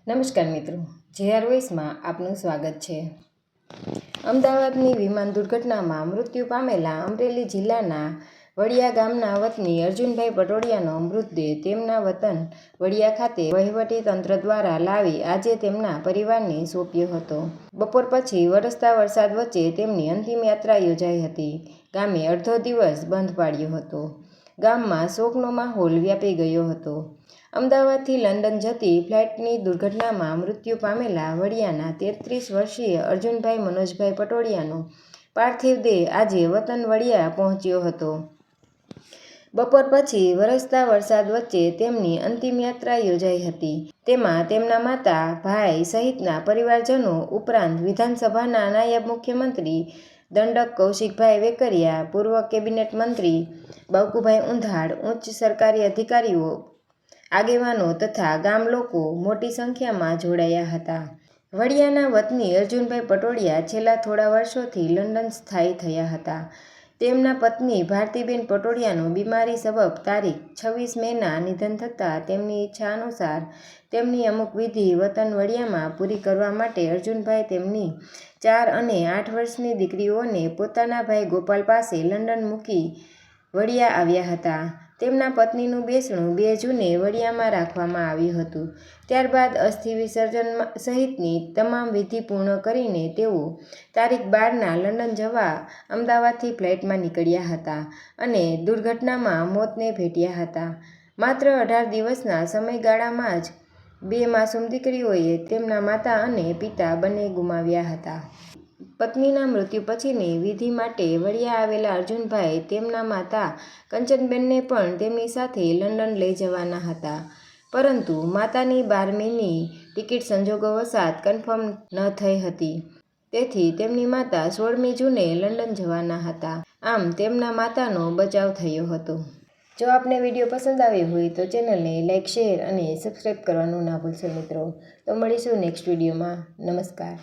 નમસ્કાર મિત્રો, જેઆર વોઇસમાં આપનું સ્વાગત છે। અમદાવાદની વિમાન દુર્ઘટનામાં મૃત્યુ પામેલા અમરેલી જિલ્લાના વડિયા ગામના વતની અર્જુનભાઈ પટોડિયાનો મૃતદેહ તેમના વતન વડિયા ખાતે વહીવટી તંત્ર દ્વારા લાવી આજે તેમના પરિવારને સોંપ્યો હતો। બપોર પછી વરસતા વરસાદ વચ્ચે તેમની અંતિમ યાત્રા યોજાઈ હતી। ગામે અડધો દિવસ બંધ પાડ્યો હતો। ગામમાં શોકનો માહોલ વ્યાપી ગયો હતો। અમદાવાદથી લંડન જતી ફ્લાઇટની દુર્ઘટનામાં મૃત્યુ પામેલા વડિયાના 33 વર્ષીય અર્જુનભાઈ મનોજભાઈ પટોડિયાનો પાર્થિવ દેહ આજે વતન વડિયા પહોંચ્યો હતો। બપોર પછી વરસતા વરસાદ વચ્ચે તેમની અંતિમ યાત્રા યોજાઈ હતી। તેમાં તેમના માતા, ભાઈ સહિતના પરિવારજનો ઉપરાંત વિધાનસભાના નાયબ મુખ્યમંત્રી દંડક કૌશિકભાઈ વેકરિયા, પૂર્વ કેબિનેટ મંત્રી બાવકુભાઈ ઉંધાડ, ઉચ્ચ સરકારી અધિકારીઓ, આગેવાનો તથા ગામ લોકો મોટી સંખ્યામાં જોડાયા હતા। વડિયાના વતની અર્જુનભાઈ પટોડિયા છેલ્લા થોડા વર્ષોથી લંડન સ્થાયી થયા હતા। તેમના પત્ની ભારતીબેન પટોડિયાનું બીમારી સબબ તારીખ 26 મેના નિધન થતાં તેમની ઈચ્છા અનુસાર તેમની અમુક વિધિ વતન વડિયામાં પૂરી કરવા માટે અર્જુનભાઈ તેમની 4 અને 8 વર્ષની દીકરીઓને પોતાના ભાઈ ગોપાલ પાસે લંડન મૂકી વડિયા આવ્યા હતા। તેમના પત્નીનું બેસણું 2 જૂને વડિયામાં રાખવામાં આવ્યું હતું। ત્યારબાદ અસ્થિ વિસર્જન સહિતની તમામ વિધિ પૂર્ણ કરીને તેઓ તારીખ 12ના લંડન જવા અમદાવાદથી ફ્લાઇટમાં નીકળ્યા હતા અને દુર્ઘટનામાં મોતને ભેટ્યા હતા। માત્ર 18 દિવસના સમયગાળામાં જ 2 માસૂમ દીકરીઓએ તેમના માતા અને પિતા બંને ગુમાવ્યા હતા। પત્નીના મૃત્યુ પછીની વિધિ માટે વડિયા આવેલા અર્જુનભાઈ તેમના માતા કંચનબેનને પણ તેમની સાથે લંડન લઈ જવાના હતા, પરંતુ માતાની 12મીની ટિકિટ સંજોગોવશાત કન્ફર્મ ન થઈ હતી। તેથી તેમની માતા 16મી જૂને લંડન જવાના હતા। આમ તેમના માતાનો બચાવ થયો હતો। જો આપને વિડીયો પસંદ આવ્યો હોય તો ચેનલને લાઇક, શેર અને સબસ્ક્રાઈબ કરવાનું ના ભૂલશો મિત્રો। તો મળીશું નેક્સ્ટ વિડીયોમાં। નમસ્કાર।